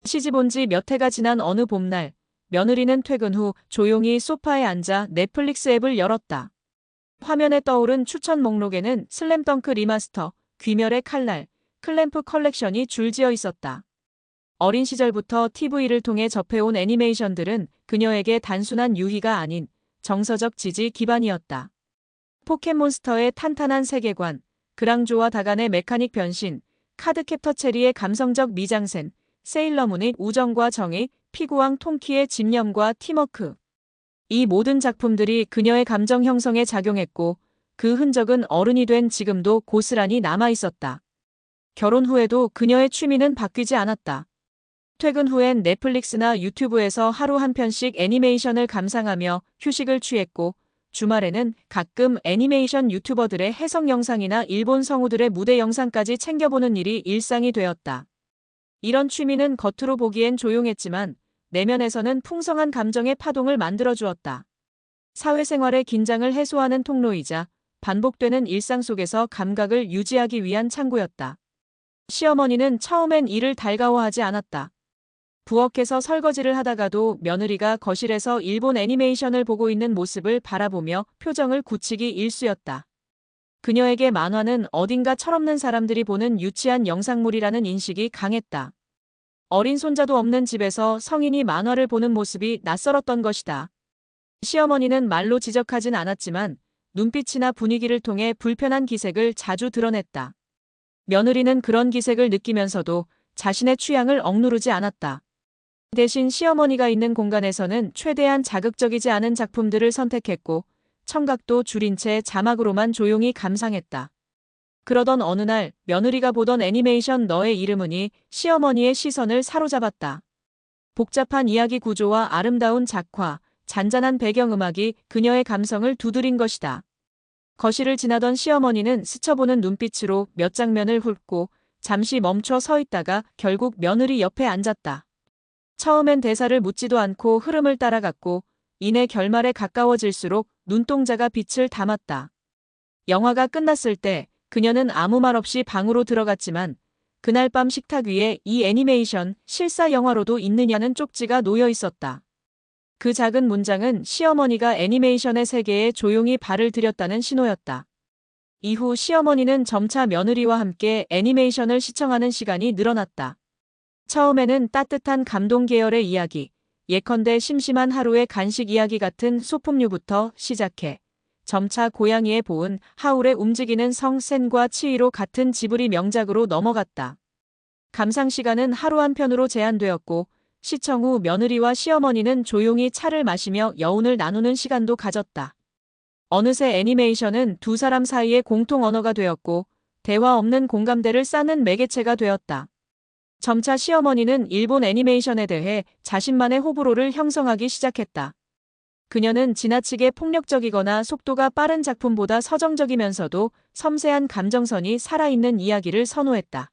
시집 온 지 몇 해가 지난 어느 봄날, 며느리는 퇴근 후 조용히 소파에 앉아 넷플릭스 앱을 열었다. 화면에 떠오른 추천 목록에는 슬램덩크 리마스터, 귀멸의 칼날, 클램프 컬렉션이 줄지어 있었다. 어린 시절부터 TV를 통해 접해온 애니메이션들은 그녀에게 단순한 유희가 아닌 정서적 지지 기반이었다. 포켓몬스터의 탄탄한 세계관, 그랑조와 다간의 메카닉 변신, 카드캡터 체리의 감성적 미장센, 세일러문의 우정과 정의, 피구왕 통키의 집념과 팀워크. 이 모든 작품들이 그녀의 감정 형성에 작용했고 그 흔적은 어른이 된 지금도 고스란히 남아있었다. 결혼 후에도 그녀의 취미는 바뀌지 않았다. 퇴근 후엔 넷플릭스나 유튜브에서 하루 한 편씩 애니메이션을 감상하며 휴식을 취했고 주말에는 가끔 애니메이션 유튜버들의 해석 영상이나 일본 성우들의 무대 영상까지 챙겨보는 일이 일상이 되었다. 이런 취미는 겉으로 보기엔 조용했지만 내면에서는 풍성한 감정의 파동을 만들어주었다. 사회생활의 긴장을 해소하는 통로이자 반복되는 일상 속에서 감각을 유지하기 위한 창구였다. 시어머니는 처음엔 이를 달가워하지 않았다. 부엌에서 설거지를 하다가도 며느리가 거실에서 일본 애니메이션을 보고 있는 모습을 바라보며 표정을 굳히기 일쑤였다. 그녀에게 만화는 어딘가 철없는 사람들이 보는 유치한 영상물이라는 인식이 강했다. 어린 손자도 없는 집에서 성인이 만화를 보는 모습이 낯설었던 것이다. 시어머니는 말로 지적하진 않았지만 눈빛이나 분위기를 통해 불편한 기색을 자주 드러냈다. 며느리는 그런 기색을 느끼면서도 자신의 취향을 억누르지 않았다. 대신 시어머니가 있는 공간에서는 최대한 자극적이지 않은 작품들을 선택했고 청각도 줄인 채 자막으로만 조용히 감상했다. 그러던 어느 날 며느리가 보던 애니메이션 너의 이름은이 시어머니의 시선을 사로잡았다. 복잡한 이야기 구조와 아름다운 작화, 잔잔한 배경음악이 그녀의 감성을 두드린 것이다. 거실을 지나던 시어머니는 스쳐보는 눈빛으로 몇 장면을 훑고 잠시 멈춰 서 있다가 결국 며느리 옆에 앉았다. 처음엔 대사를 묻지도 않고 흐름을 따라갔고 이내 결말에 가까워질수록 눈동자가 빛을 담았다. 영화가 끝났을 때 그녀는 아무 말 없이 방으로 들어갔지만 그날 밤 식탁 위에 이 애니메이션 실사 영화로도 있느냐는 쪽지가 놓여 있었다. 그 작은 문장은 시어머니가 애니메이션의 세계에 조용히 발을 들였다는 신호였다. 이후 시어머니는 점차 며느리와 함께 애니메이션을 시청하는 시간이 늘어났다. 처음에는 따뜻한 감동 계열의 이야기, 예컨대 심심한 하루의 간식 이야기 같은 소품류부터 시작해 점차 고양이의 보은, 하울의 움직이는 성 센과 치히로 같은 지브리 명작으로 넘어갔다. 감상 시간은 하루 한 편으로 제한되었고 시청 후 며느리와 시어머니는 조용히 차를 마시며 여운을 나누는 시간도 가졌다. 어느새 애니메이션은 두 사람 사이의 공통 언어가 되었고 대화 없는 공감대를 쌓는 매개체가 되었다. 점차 시어머니는 일본 애니메이션에 대해 자신만의 호불호를 형성하기 시작했다. 그녀는 지나치게 폭력적이거나 속도가 빠른 작품보다 서정적이면서도 섬세한 감정선이 살아있는 이야기를 선호했다.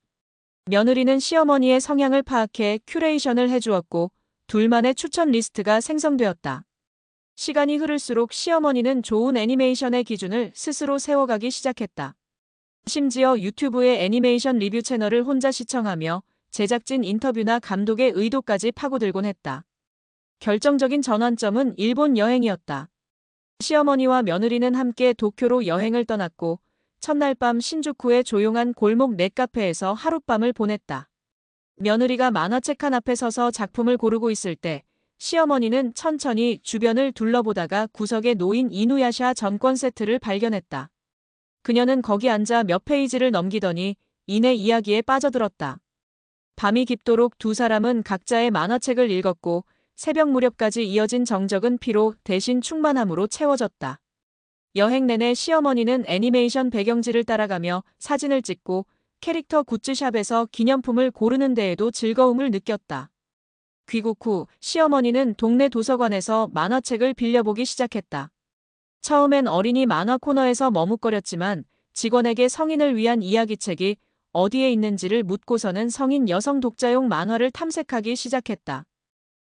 며느리는 시어머니의 성향을 파악해 큐레이션을 해주었고 둘만의 추천 리스트가 생성되었다. 시간이 흐를수록 시어머니는 좋은 애니메이션의 기준을 스스로 세워가기 시작했다. 심지어 유튜브의 애니메이션 리뷰 채널을 혼자 시청하며 제작진 인터뷰나 감독의 의도까지 파고들곤 했다. 결정적인 전환점은 일본 여행이었다. 시어머니와 며느리는 함께 도쿄로 여행을 떠났고 첫날 밤 신주쿠의 조용한 골목 넷카페에서 하룻밤을 보냈다. 며느리가 만화책 한 앞에 서서 작품을 고르고 있을 때 시어머니는 천천히 주변을 둘러보다가 구석에 놓인 이누야샤 전권 세트를 발견했다. 그녀는 거기 앉아 몇 페이지를 넘기더니 이내 이야기에 빠져들었다. 밤이 깊도록 두 사람은 각자의 만화책을 읽었고 새벽 무렵까지 이어진 정적은 피로 대신 충만함으로 채워졌다. 여행 내내 시어머니는 애니메이션 배경지를 따라가며 사진을 찍고 캐릭터 굿즈샵에서 기념품을 고르는 데에도 즐거움을 느꼈다. 귀국 후 시어머니는 동네 도서관에서 만화책을 빌려보기 시작했다. 처음엔 어린이 만화 코너에서 머뭇거렸지만 직원에게 성인을 위한 이야기책이 어디에 있는지를 묻고서는 성인 여성 독자용 만화를 탐색하기 시작했다.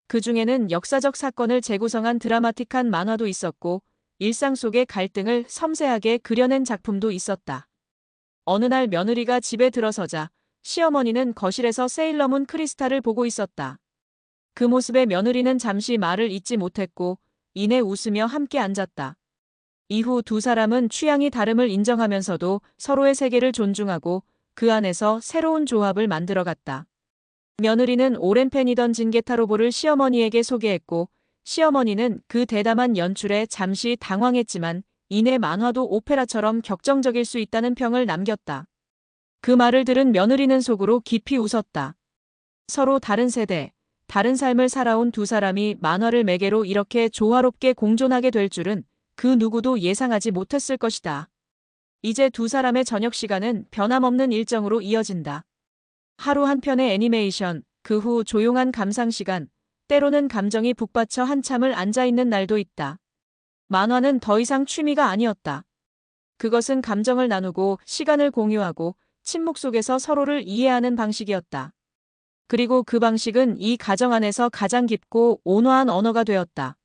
그 중에는 역사적 사건을 재구성한 드라마틱한 만화도 있었고 일상 속의 갈등을 섬세하게 그려낸 작품도 있었다. 어느 날 며느리가 집에 들어서자 시어머니는 거실에서 세일러문 크리스탈을 보고 있었다. 그 모습에 며느리는 잠시 말을 잇지 못했고 이내 웃으며 함께 앉았다. 이후 두 사람은 취향이 다름을 인정하면서도 서로의 세계를 존중하고 그 안에서 새로운 조합을 만들어갔다. 며느리는 오랜 팬이던 진게타로보를 시어머니에게 소개했고 시어머니는 그 대담한 연출에 잠시 당황했지만 이내 만화도 오페라처럼 격정적일 수 있다는 평을 남겼다. 그 말을 들은 며느리는 속으로 깊이 웃었다. 서로 다른 세대, 다른 삶을 살아온 두 사람이 만화를 매개로 이렇게 조화롭게 공존하게 될 줄은 그 누구도 예상하지 못했을 것이다. 이제 두 사람의 저녁 시간은 변함없는 일정으로 이어진다. 하루 한 편의 애니메이션, 그 후 조용한 감상 시간, 때로는 감정이 북받쳐 한참을 앉아있는 날도 있다. 만화는 더 이상 취미가 아니었다. 그것은 감정을 나누고 시간을 공유하고 침묵 속에서 서로를 이해하는 방식이었다. 그리고 그 방식은 이 가정 안에서 가장 깊고 온화한 언어가 되었다.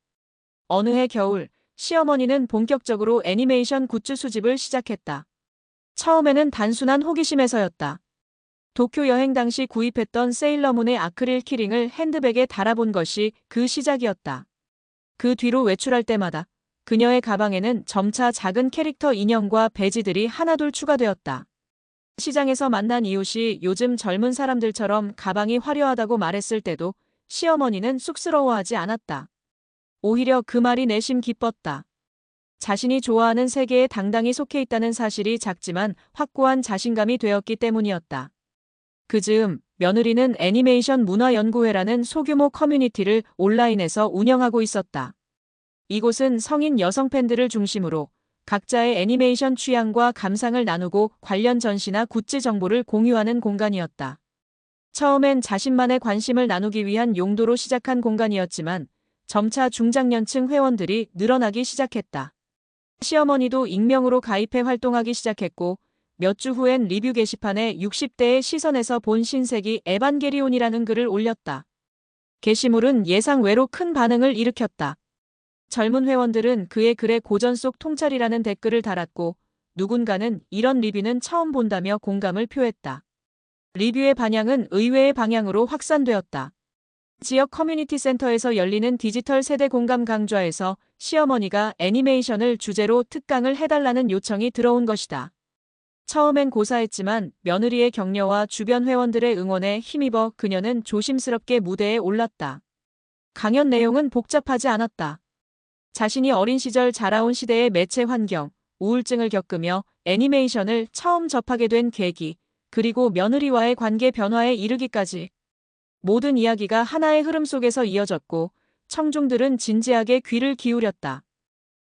어느 해 겨울, 시어머니는 본격적으로 애니메이션 굿즈 수집을 시작했다. 처음에는 단순한 호기심에서였다. 도쿄 여행 당시 구입했던 세일러문의 아크릴 키링을 핸드백에 달아본 것이 그 시작이었다. 그 뒤로 외출할 때마다 그녀의 가방에는 점차 작은 캐릭터 인형과 배지들이 하나둘 추가되었다. 시장에서 만난 이웃이 요즘 젊은 사람들처럼 가방이 화려하다고 말했을 때도 시어머니는 쑥스러워하지 않았다. 오히려 그 말이 내심 기뻤다. 자신이 좋아하는 세계에 당당히 속해 있다는 사실이 작지만 확고한 자신감이 되었기 때문이었다. 그 즈음 며느리는 애니메이션 문화연구회라는 소규모 커뮤니티를 온라인에서 운영하고 있었다. 이곳은 성인 여성 팬들을 중심으로 각자의 애니메이션 취향과 감상을 나누고 관련 전시나 굿즈 정보를 공유하는 공간이었다. 처음엔 자신만의 관심을 나누기 위한 용도로 시작한 공간이었지만 점차 중장년층 회원들이 늘어나기 시작했다. 시어머니도 익명으로 가입해 활동하기 시작했고 몇 주 후엔 리뷰 게시판에 60대의 시선에서 본 신세기 에반게리온이라는 글을 올렸다. 게시물은 예상 외로 큰 반응을 일으켰다. 젊은 회원들은 그의 글에 고전 속 통찰이라는 댓글을 달았고 누군가는 이런 리뷰는 처음 본다며 공감을 표했다. 리뷰의 반향은 의외의 방향으로 확산되었다. 지역 커뮤니티 센터에서 열리는 디지털 세대 공감 강좌에서 시어머니가 애니메이션을 주제로 특강을 해달라는 요청이 들어온 것이다. 처음엔 고사했지만 며느리의 격려와 주변 회원들의 응원에 힘입어 그녀는 조심스럽게 무대에 올랐다. 강연 내용은 복잡하지 않았다. 자신이 어린 시절 자라온 시대의 매체 환경, 우울증을 겪으며 애니메이션을 처음 접하게 된 계기, 그리고 며느리와의 관계 변화에 이르기까지 모든 이야기가 하나의 흐름 속에서 이어졌고 청중들은 진지하게 귀를 기울였다.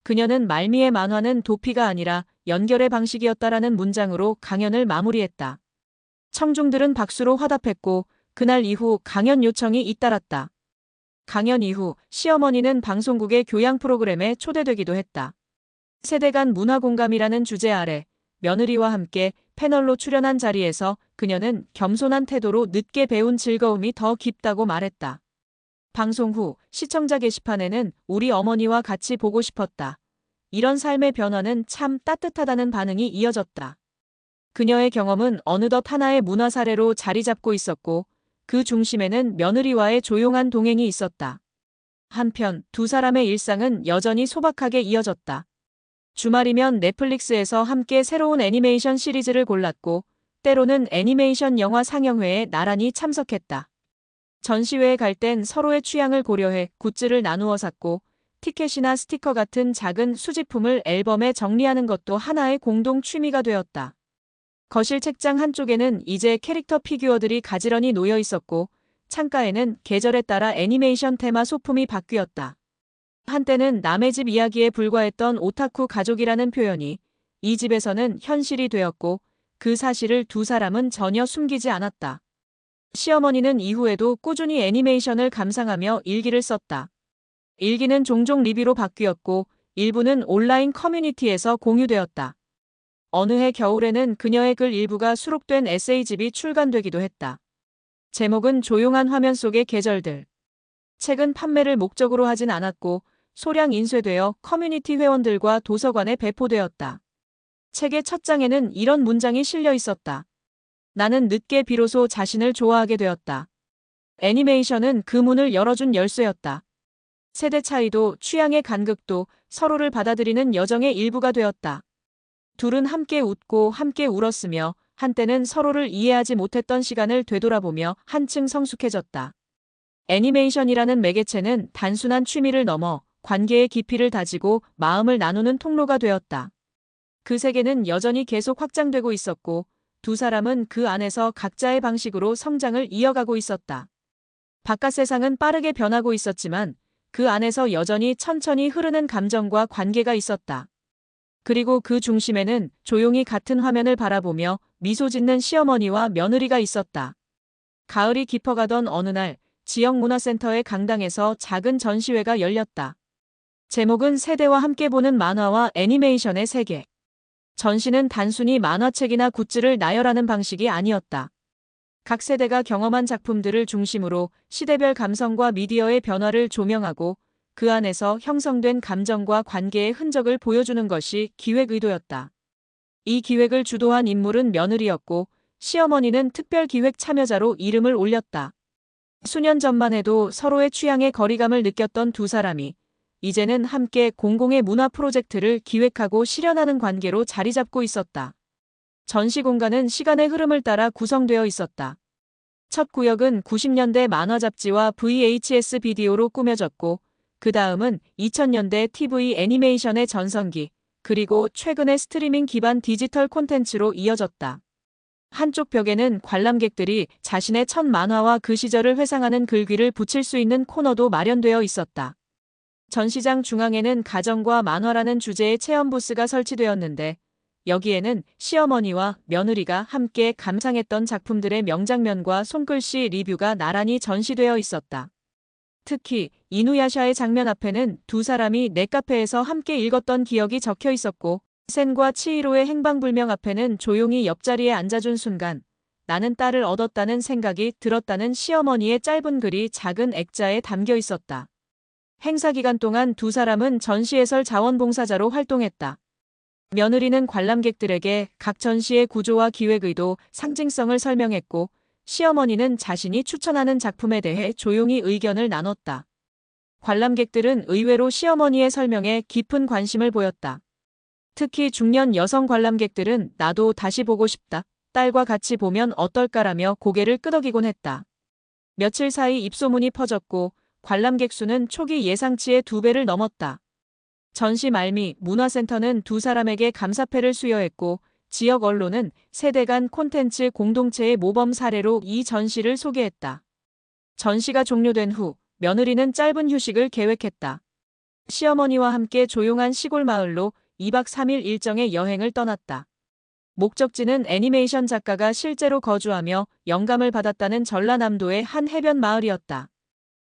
그녀는 말미의 만화는 도피가 아니라 연결의 방식이었다라는 문장으로 강연을 마무리했다. 청중들은 박수로 화답했고 그날 이후 강연 요청이 잇따랐다. 강연 이후 시어머니는 방송국의 교양 프로그램에 초대되기도 했다. 세대 간 문화 공감이라는 주제 아래 며느리와 함께 패널로 출연한 자리에서 그녀는 겸손한 태도로 늦게 배운 즐거움이 더 깊다고 말했다. 방송 후 시청자 게시판에는 우리 어머니와 같이 보고 싶었다. 이런 삶의 변화는 참 따뜻하다는 반응이 이어졌다. 그녀의 경험은 어느덧 하나의 문화 사례로 자리 잡고 있었고 그 중심에는 며느리와의 조용한 동행이 있었다. 한편 두 사람의 일상은 여전히 소박하게 이어졌다. 주말이면 넷플릭스에서 함께 새로운 애니메이션 시리즈를 골랐고 때로는 애니메이션 영화 상영회에 나란히 참석했다. 전시회에 갈 땐 서로의 취향을 고려해 굿즈를 나누어 샀고 티켓이나 스티커 같은 작은 수집품을 앨범에 정리하는 것도 하나의 공동 취미가 되었다. 거실 책장 한쪽에는 이제 캐릭터 피규어들이 가지런히 놓여 있었고 창가에는 계절에 따라 애니메이션 테마 소품이 바뀌었다. 한때는 남의 집 이야기에 불과했던 오타쿠 가족이라는 표현이 이 집에서는 현실이 되었고 그 사실을 두 사람은 전혀 숨기지 않았다. 시어머니는 이후에도 꾸준히 애니메이션을 감상하며 일기를 썼다. 일기는 종종 리뷰로 바뀌었고 일부는 온라인 커뮤니티에서 공유되었다. 어느 해 겨울에는 그녀의 글 일부가 수록된 에세이집이 출간되기도 했다. 제목은 조용한 화면 속의 계절들. 책은 판매를 목적으로 하진 않았고 소량 인쇄되어 커뮤니티 회원들과 도서관에 배포되었다. 책의 첫 장에는 이런 문장이 실려 있었다. 나는 늦게 비로소 자신을 좋아하게 되었다. 애니메이션은 그 문을 열어준 열쇠였다. 세대 차이도 취향의 간극도 서로를 받아들이는 여정의 일부가 되었다. 둘은 함께 웃고 함께 울었으며 한때는 서로를 이해하지 못했던 시간을 되돌아보며 한층 성숙해졌다. 애니메이션이라는 매개체는 단순한 취미를 넘어 관계의 깊이를 다지고 마음을 나누는 통로가 되었다. 그 세계는 여전히 계속 확장되고 있었고 두 사람은 그 안에서 각자의 방식으로 성장을 이어가고 있었다. 바깥 세상은 빠르게 변하고 있었지만 그 안에서 여전히 천천히 흐르는 감정과 관계가 있었다. 그리고 그 중심에는 조용히 같은 화면을 바라보며 미소 짓는 시어머니와 며느리가 있었다. 가을이 깊어가던 어느 날 지역 문화센터의 강당에서 작은 전시회가 열렸다. 제목은 세대와 함께 보는 만화와 애니메이션의 세계. 전시는 단순히 만화책이나 굿즈를 나열하는 방식이 아니었다. 각 세대가 경험한 작품들을 중심으로 시대별 감성과 미디어의 변화를 조명하고 그 안에서 형성된 감정과 관계의 흔적을 보여주는 것이 기획 의도였다. 이 기획을 주도한 인물은 며느리였고 시어머니는 특별 기획 참여자로 이름을 올렸다. 수년 전만 해도 서로의 취향의 거리감을 느꼈던 두 사람이 이제는 함께 공공의 문화 프로젝트를 기획하고 실현하는 관계로 자리 잡고 있었다. 전시 공간은 시간의 흐름을 따라 구성되어 있었다. 첫 구역은 90년대 만화 잡지와 VHS 비디오로 꾸며졌고 그 다음은 2000년대 TV 애니메이션의 전성기, 그리고 최근의 스트리밍 기반 디지털 콘텐츠로 이어졌다. 한쪽 벽에는 관람객들이 자신의 첫 만화와 그 시절을 회상하는 글귀를 붙일 수 있는 코너도 마련되어 있었다. 전시장 중앙에는 가정과 만화라는 주제의 체험 부스가 설치되었는데 여기에는 시어머니와 며느리가 함께 감상했던 작품들의 명장면과 손글씨 리뷰가 나란히 전시되어 있었다. 특히 이누야샤의 장면 앞에는 두 사람이 넷카페에서 함께 읽었던 기억이 적혀 있었고 센과 치히로의 행방불명 앞에는 조용히 옆자리에 앉아준 순간 나는 딸을 얻었다는 생각이 들었다는 시어머니의 짧은 글이 작은 액자에 담겨 있었다. 행사 기간 동안 두 사람은 전시해설 자원봉사자로 활동했다. 며느리는 관람객들에게 각 전시의 구조와 기획 의도, 상징성을 설명했고 시어머니는 자신이 추천하는 작품에 대해 조용히 의견을 나눴다. 관람객들은 의외로 시어머니의 설명에 깊은 관심을 보였다. 특히 중년 여성 관람객들은 나도 다시 보고 싶다, 딸과 같이 보면 어떨까라며 고개를 끄덕이곤 했다. 며칠 사이 입소문이 퍼졌고 관람객 수는 초기 예상치의 2배를 넘었다. 전시 말미 문화센터는 두 사람에게 감사패를 수여했고 지역 언론은 세대 간 콘텐츠 공동체의 모범 사례로 이 전시를 소개했다. 전시가 종료된 후 며느리는 짧은 휴식을 계획했다. 시어머니와 함께 조용한 시골 마을로 2박 3일 일정의 여행을 떠났다. 목적지는 애니메이션 작가가 실제로 거주하며 영감을 받았다는 전라남도의 한 해변 마을이었다.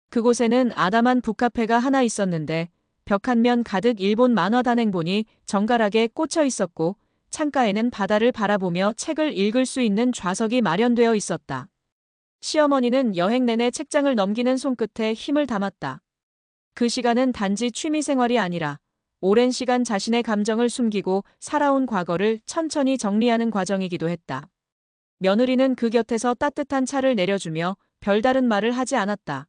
그곳에는 아담한 북카페가 하나 있었는데 벽 한 면 가득 일본 만화 단행본이 정갈하게 꽂혀 있었고 창가에는 바다를 바라보며 책을 읽을 수 있는 좌석이 마련되어 있었다. 시어머니는 여행 내내 책장을 넘기는 손끝에 힘을 담았다. 그 시간은 단지 취미 생활이 아니라 오랜 시간 자신의 감정을 숨기고 살아온 과거를 천천히 정리하는 과정이기도 했다. 며느리는 그 곁에서 따뜻한 차를 내려주며 별다른 말을 하지 않았다.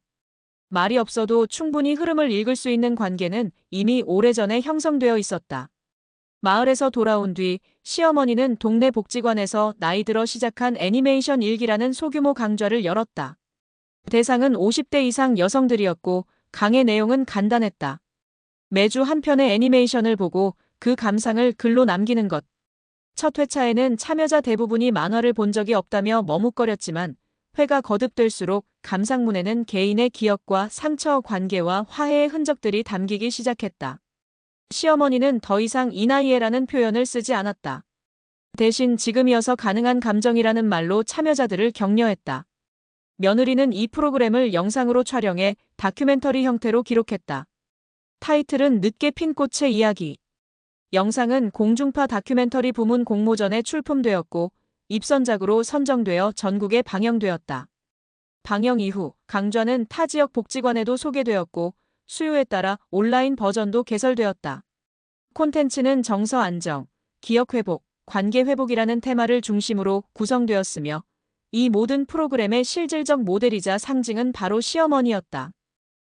말이 없어도 충분히 흐름을 읽을 수 있는 관계는 이미 오래전에 형성되어 있었다. 마을에서 돌아온 뒤 시어머니는 동네 복지관에서 나이 들어 시작한 애니메이션 일기라는 소규모 강좌를 열었다. 대상은 50대 이상 여성들이었고 강의 내용은 간단했다. 매주 한 편의 애니메이션을 보고 그 감상을 글로 남기는 것. 첫 회차에는 참여자 대부분이 만화를 본 적이 없다며 머뭇거렸지만 회가 거듭될수록 감상문에는 개인의 기억과 상처, 관계와 화해의 흔적들이 담기기 시작했다. 시어머니는 더 이상 이 나이에라는 표현을 쓰지 않았다. 대신 지금이어서 가능한 감정이라는 말로 참여자들을 격려했다. 며느리는 이 프로그램을 영상으로 촬영해 다큐멘터리 형태로 기록했다. 타이틀은 늦게 핀 꽃의 이야기. 영상은 공중파 다큐멘터리 부문 공모전에 출품되었고 입선작으로 선정되어 전국에 방영되었다. 방영 이후 강좌는 타 지역 복지관에도 소개되었고 수요에 따라 온라인 버전도 개설되었다. 콘텐츠는 정서 안정, 기억 회복, 관계 회복이라는 테마를 중심으로 구성되었으며 이 모든 프로그램의 실질적 모델이자 상징은 바로 시어머니였다.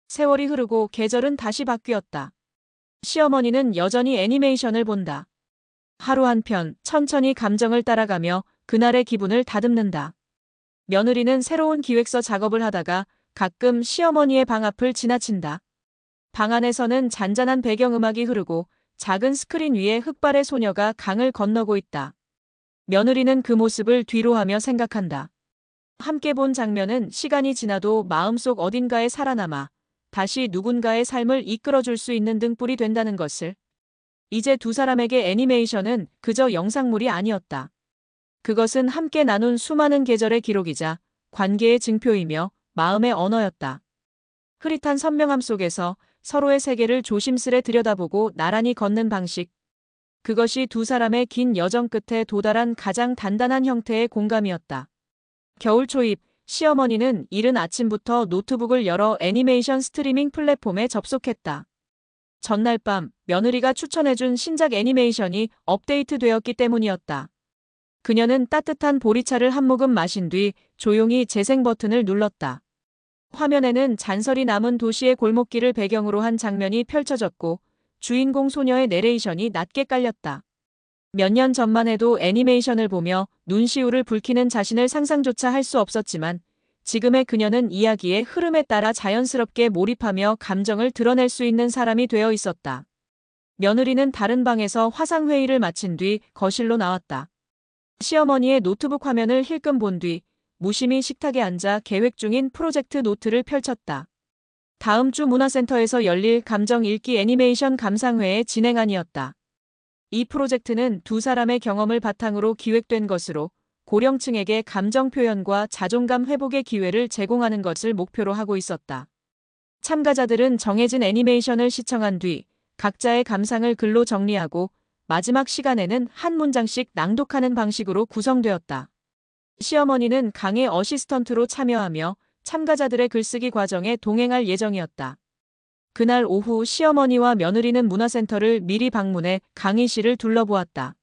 세월이 흐르고 계절은 다시 바뀌었다. 시어머니는 여전히 애니메이션을 본다. 하루 한 편, 천천히 감정을 따라가며 그날의 기분을 다듬는다. 며느리는 새로운 기획서 작업을 하다가 가끔 시어머니의 방 앞을 지나친다. 방 안에서는 잔잔한 배경음악이 흐르고 작은 스크린 위에 흑발의 소녀가 강을 건너고 있다. 며느리는 그 모습을 뒤로하며 생각한다. 함께 본 장면은 시간이 지나도 마음속 어딘가에 살아남아 다시 누군가의 삶을 이끌어줄 수 있는 등불이 된다는 것을. 이제 두 사람에게 애니메이션은 그저 영상물이 아니었다. 그것은 함께 나눈 수많은 계절의 기록이자 관계의 증표이며 마음의 언어였다. 흐릿한 선명함 속에서 서로의 세계를 조심스레 들여다보고 나란히 걷는 방식. 그것이 두 사람의 긴 여정 끝에 도달한 가장 단단한 형태의 공감이었다. 겨울 초입, 시어머니는 이른 아침부터 노트북을 열어 애니메이션 스트리밍 플랫폼에 접속했다. 전날 밤, 며느리가 추천해준 신작 애니메이션이 업데이트되었기 때문이었다. 그녀는 따뜻한 보리차를 한 모금 마신 뒤 조용히 재생 버튼을 눌렀다. 화면에는 잔설이 남은 도시의 골목길을 배경으로 한 장면이 펼쳐졌고 주인공 소녀의 내레이션이 낮게 깔렸다. 몇 년 전만 해도 애니메이션을 보며 눈시울을 붉히는 자신을 상상조차 할 수 없었지만 지금의 그녀는 이야기의 흐름에 따라 자연스럽게 몰입하며 감정을 드러낼 수 있는 사람이 되어 있었다. 며느리는 다른 방에서 화상회의를 마친 뒤 거실로 나왔다. 시어머니의 노트북 화면을 힐끔 본 뒤 무심히 식탁에 앉아 계획 중인 프로젝트 노트를 펼쳤다. 다음 주 문화센터에서 열릴 감정 읽기 애니메이션 감상회의 진행안이었다. 이 프로젝트는 두 사람의 경험을 바탕으로 기획된 것으로 고령층에게 감정 표현과 자존감 회복의 기회를 제공하는 것을 목표로 하고 있었다. 참가자들은 정해진 애니메이션을 시청한 뒤 각자의 감상을 글로 정리하고 마지막 시간에는 한 문장씩 낭독하는 방식으로 구성되었다. 시어머니는 강의 어시스턴트로 참여하며 참가자들의 글쓰기 과정에 동행할 예정이었다. 그날 오후 시어머니와 며느리는 문화센터를 미리 방문해 강의실을 둘러보았다.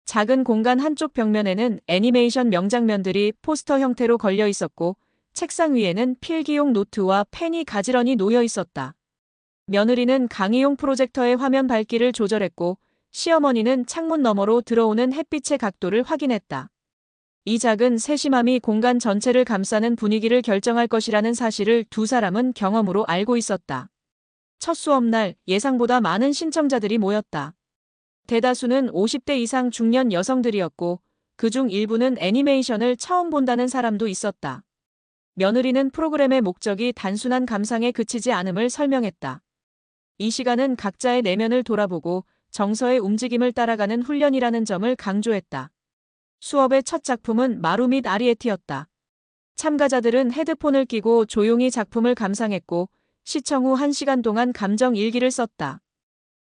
작은 공간 한쪽 벽면에는 애니메이션 명장면들이 포스터 형태로 걸려 있었고 책상 위에는 필기용 노트와 펜이 가지런히 놓여 있었다. 며느리는 강의용 프로젝터의 화면 밝기를 조절했고 시어머니는 창문 너머로 들어오는 햇빛의 각도를 확인했다. 이 작은 세심함이 공간 전체를 감싸는 분위기를 결정할 것이라는 사실을 두 사람은 경험으로 알고 있었다. 첫 수업날 예상보다 많은 신청자들이 모였다. 대다수는 50대 이상 중년 여성들이었고 그중 일부는 애니메이션을 처음 본다는 사람도 있었다. 며느리는 프로그램의 목적이 단순한 감상에 그치지 않음을 설명했다. 이 시간은 각자의 내면을 돌아보고 정서의 움직임을 따라가는 훈련이라는 점을 강조했다. 수업의 첫 작품은 마루 및 아리에티였다. 참가자들은 헤드폰을 끼고 조용히 작품을 감상했고 시청 후 1시간 동안 감정 일기를 썼다.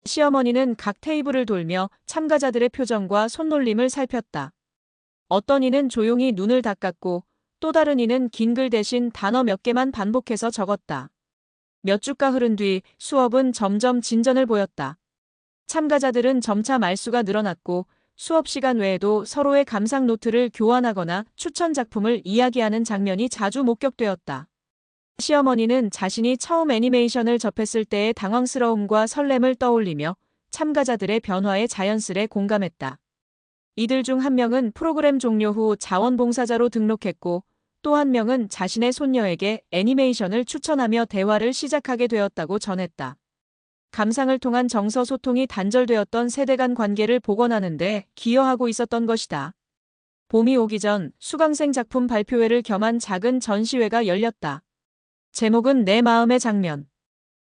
시어머니는 각 테이블을 돌며 참가자들의 표정과 손놀림을 살폈다. 어떤 이는 조용히 눈을 닦았고 또 다른 이는 긴 글 대신 단어 몇 개만 반복해서 적었다. 몇 주가 흐른 뒤 수업은 점점 진전을 보였다. 참가자들은 점차 말수가 늘어났고 수업 시간 외에도 서로의 감상 노트를 교환하거나 추천 작품을 이야기하는 장면이 자주 목격되었다. 시어머니는 자신이 처음 애니메이션을 접했을 때의 당황스러움과 설렘을 떠올리며 참가자들의 변화에 자연스레 공감했다. 이들 중 한 명은 프로그램 종료 후 자원봉사자로 등록했고 또 한 명은 자신의 손녀에게 애니메이션을 추천하며 대화를 시작하게 되었다고 전했다. 감상을 통한 정서 소통이 단절되었던 세대 간 관계를 복원하는 데 기여하고 있었던 것이다. 봄이 오기 전 수강생 작품 발표회를 겸한 작은 전시회가 열렸다. 제목은 내 마음의 장면.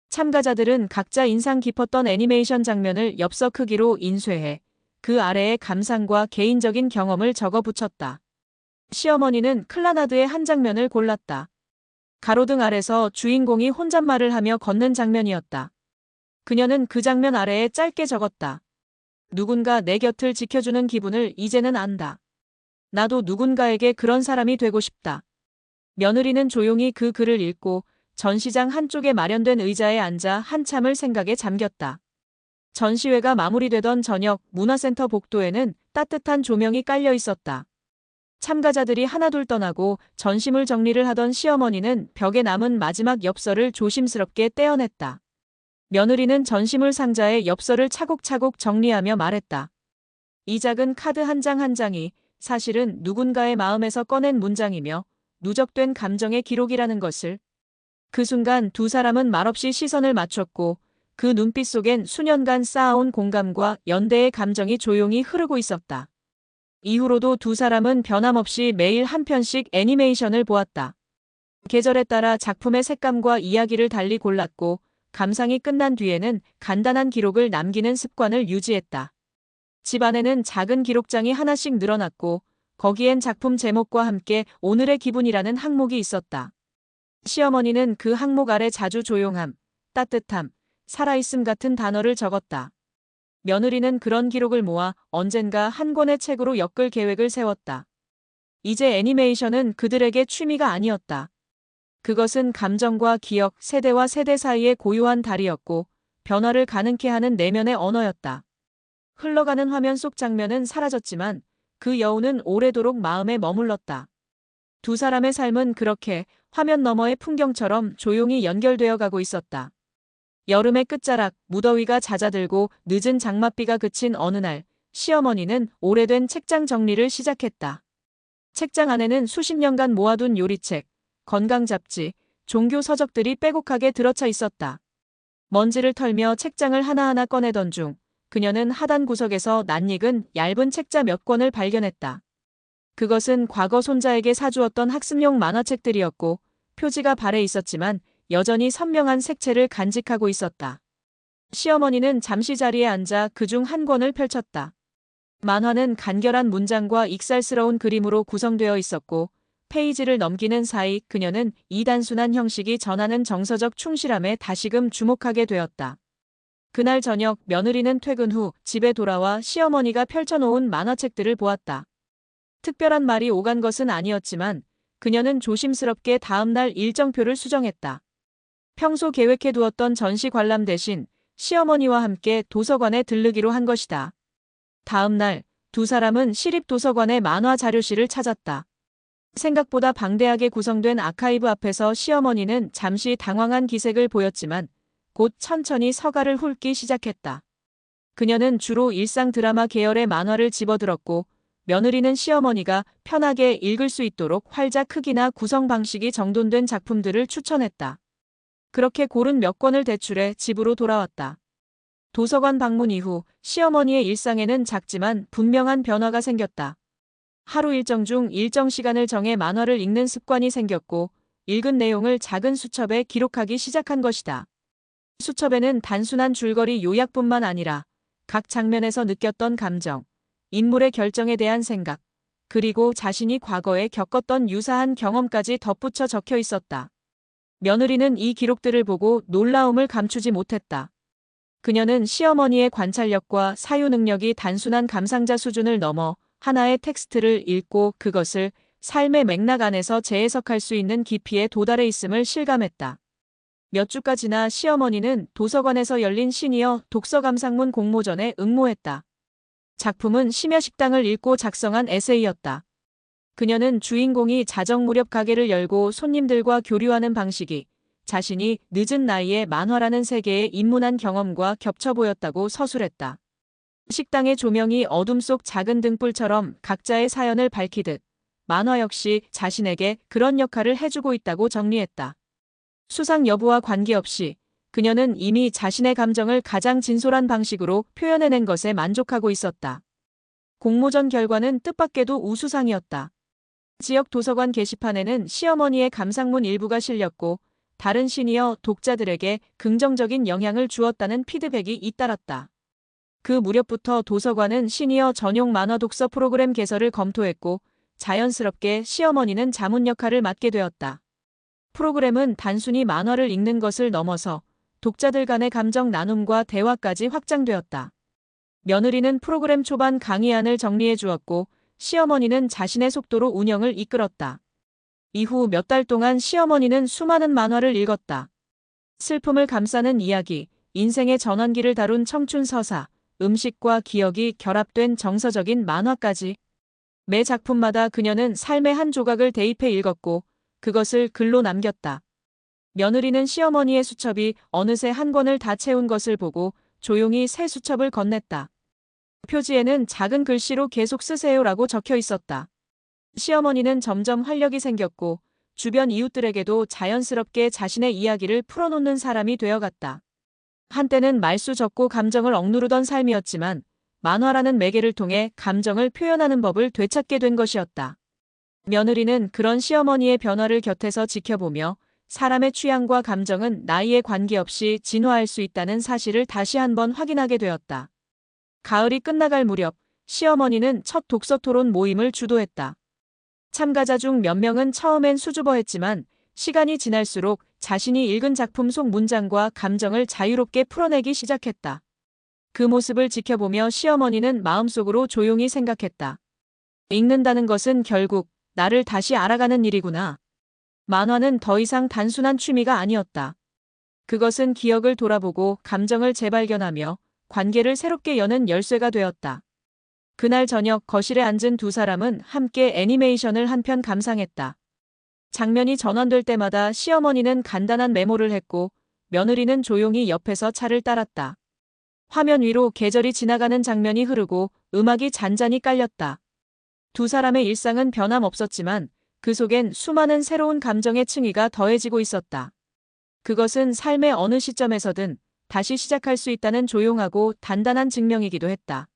참가자들은 각자 인상 깊었던 애니메이션 장면을 엽서 크기로 인쇄해 그 아래에 감상과 개인적인 경험을 적어 붙였다. 시어머니는 클라나드의 한 장면을 골랐다. 가로등 아래서 주인공이 혼잣말을 하며 걷는 장면이었다. 그녀는 그 장면 아래에 짧게 적었다. 누군가 내 곁을 지켜주는 기분을 이제는 안다. 나도 누군가에게 그런 사람이 되고 싶다. 며느리는 조용히 그 글을 읽고 전시장 한쪽에 마련된 의자에 앉아 한참을 생각에 잠겼다. 전시회가 마무리되던 저녁 문화센터 복도에는 따뜻한 조명이 깔려 있었다. 참가자들이 하나둘 떠나고 전시물 정리를 하던 시어머니는 벽에 남은 마지막 엽서를 조심스럽게 떼어냈다. 며느리는 전시물 상자에 엽서를 차곡차곡 정리하며 말했다. 이 작은 카드 한 장 한 장이 사실은 누군가의 마음에서 꺼낸 문장이며 누적된 감정의 기록이라는 것을. 그 순간 두 사람은 말없이 시선을 맞췄고 그 눈빛 속엔 수년간 쌓아온 공감과 연대의 감정이 조용히 흐르고 있었다. 이후로도 두 사람은 변함없이 매일 한 편씩 애니메이션을 보았다. 계절에 따라 작품의 색감과 이야기를 달리 골랐고 감상이 끝난 뒤에는 간단한 기록을 남기는 습관을 유지했다. 집 안에는 작은 기록장이 하나씩 늘어났고 거기엔 작품 제목과 함께 오늘의 기분이라는 항목이 있었다. 시어머니는 그 항목 아래 자주 조용함, 따뜻함, 살아있음 같은 단어를 적었다. 며느리는 그런 기록을 모아 언젠가 한 권의 책으로 엮을 계획을 세웠다. 이제 애니메이션은 그들에게 취미가 아니었다. 그것은 감정과 기억, 세대와 세대 사이의 고요한 다리였고 변화를 가능케 하는 내면의 언어였다. 흘러가는 화면 속 장면은 사라졌지만 그 여운은 오래도록 마음에 머물렀다. 두 사람의 삶은 그렇게 화면 너머의 풍경처럼 조용히 연결되어 가고 있었다. 여름의 끝자락, 무더위가 잦아들고 늦은 장맛비가 그친 어느 날, 시어머니는 오래된 책장 정리를 시작했다. 책장 안에는 수십 년간 모아둔 요리책, 건강 잡지, 종교 서적들이 빼곡하게 들어차 있었다. 먼지를 털며 책장을 하나하나 꺼내던 중, 그녀는 하단 구석에서 낯익은 얇은 책자 몇 권을 발견했다. 그것은 과거 손자에게 사주었던 학습용 만화책들이었고, 표지가 발해 있었지만 여전히 선명한 색채를 간직하고 있었다. 시어머니는 잠시 자리에 앉아 그중 한 권을 펼쳤다. 만화는 간결한 문장과 익살스러운 그림으로 구성되어 있었고 페이지를 넘기는 사이 그녀는 이 단순한 형식이 전하는 정서적 충실함에 다시금 주목하게 되었다. 그날 저녁 며느리는 퇴근 후 집에 돌아와 시어머니가 펼쳐놓은 만화책들을 보았다. 특별한 말이 오간 것은 아니었지만 그녀는 조심스럽게 다음날 일정표를 수정했다. 평소 계획해두었던 전시 관람 대신 시어머니와 함께 도서관에 들르기로 한 것이다. 다음 날 두 사람은 시립도서관의 만화 자료실을 찾았다. 생각보다 방대하게 구성된 아카이브 앞에서 시어머니는 잠시 당황한 기색을 보였지만 곧 천천히 서가를 훑기 시작했다. 그녀는 주로 일상 드라마 계열의 만화를 집어들었고 며느리는 시어머니가 편하게 읽을 수 있도록 활자 크기나 구성 방식이 정돈된 작품들을 추천했다. 그렇게 고른 몇 권을 대출해 집으로 돌아왔다. 도서관 방문 이후 시어머니의 일상에는 작지만 분명한 변화가 생겼다. 하루 일정 중 일정 시간을 정해 만화를 읽는 습관이 생겼고 읽은 내용을 작은 수첩에 기록하기 시작한 것이다. 수첩에는 단순한 줄거리 요약뿐만 아니라 각 장면에서 느꼈던 감정, 인물의 결정에 대한 생각, 그리고 자신이 과거에 겪었던 유사한 경험까지 덧붙여 적혀 있었다. 며느리는 이 기록들을 보고 놀라움을 감추지 못했다. 그녀는 시어머니의 관찰력과 사유 능력이 단순한 감상자 수준을 넘어 하나의 텍스트를 읽고 그것을 삶의 맥락 안에서 재해석할 수 있는 깊이에 도달해 있음을 실감했다. 몇 주가 지나 시어머니는 도서관에서 열린 시니어 독서 감상문 공모전에 응모했다. 작품은 심야식당을 읽고 작성한 에세이였다. 그녀는 주인공이 자정 무렵 가게를 열고 손님들과 교류하는 방식이 자신이 늦은 나이에 만화라는 세계에 입문한 경험과 겹쳐 보였다고 서술했다. 식당의 조명이 어둠 속 작은 등불처럼 각자의 사연을 밝히듯 만화 역시 자신에게 그런 역할을 해주고 있다고 정리했다. 수상 여부와 관계없이 그녀는 이미 자신의 감정을 가장 진솔한 방식으로 표현해낸 것에 만족하고 있었다. 공모전 결과는 뜻밖에도 우수상이었다. 지역 도서관 게시판에는 시어머니의 감상문 일부가 실렸고 다른 시니어 독자들에게 긍정적인 영향을 주었다는 피드백이 잇따랐다. 그 무렵부터 도서관은 시니어 전용 만화 독서 프로그램 개설을 검토했고 자연스럽게 시어머니는 자문 역할을 맡게 되었다. 프로그램은 단순히 만화를 읽는 것을 넘어서 독자들 간의 감정 나눔과 대화까지 확장되었다. 며느리는 프로그램 초반 강의안을 정리해 주었고 시어머니는 자신의 속도로 운영을 이끌었다. 이후 몇 달 동안 시어머니는 수많은 만화를 읽었다. 슬픔을 감싸는 이야기, 인생의 전환기를 다룬 청춘 서사, 음식과 기억이 결합된 정서적인 만화까지. 매 작품마다 그녀는 삶의 한 조각을 대입해 읽었고 그것을 글로 남겼다. 며느리는 시어머니의 수첩이 어느새 한 권을 다 채운 것을 보고 조용히 새 수첩을 건넸다. 표지에는 작은 글씨로 계속 쓰세요라고 적혀 있었다. 시어머니는 점점 활력이 생겼고 주변 이웃들에게도 자연스럽게 자신의 이야기를 풀어놓는 사람이 되어갔다. 한때는 말수 적고 감정을 억누르던 삶이었지만 만화라는 매개를 통해 감정을 표현하는 법을 되찾게 된 것이었다. 며느리는 그런 시어머니의 변화를 곁에서 지켜보며 사람의 취향과 감정은 나이에 관계없이 진화할 수 있다는 사실을 다시 한번 확인하게 되었다. 가을이 끝나갈 무렵 시어머니는 첫 독서 토론 모임을 주도했다. 참가자 중 몇 명은 처음엔 수줍어했지만 시간이 지날수록 자신이 읽은 작품 속 문장과 감정을 자유롭게 풀어내기 시작했다. 그 모습을 지켜보며 시어머니는 마음속으로 조용히 생각했다. 읽는다는 것은 결국 나를 다시 알아가는 일이구나. 만화는 더 이상 단순한 취미가 아니었다. 그것은 기억을 돌아보고 감정을 재발견하며 관계를 새롭게 여는 열쇠가 되었다. 그날 저녁 거실에 앉은 두 사람은 함께 애니메이션을 한 편 감상했다. 장면이 전환될 때마다 시어머니는 간단한 메모를 했고 며느리는 조용히 옆에서 차를 따랐다. 화면 위로 계절이 지나가는 장면이 흐르고 음악이 잔잔히 깔렸다. 두 사람의 일상은 변함없었지만 그 속엔 수많은 새로운 감정의 층위가 더해지고 있었다. 그것은 삶의 어느 시점에서든 다시 시작할 수 있다는 조용하고 단단한 증명이기도 했다.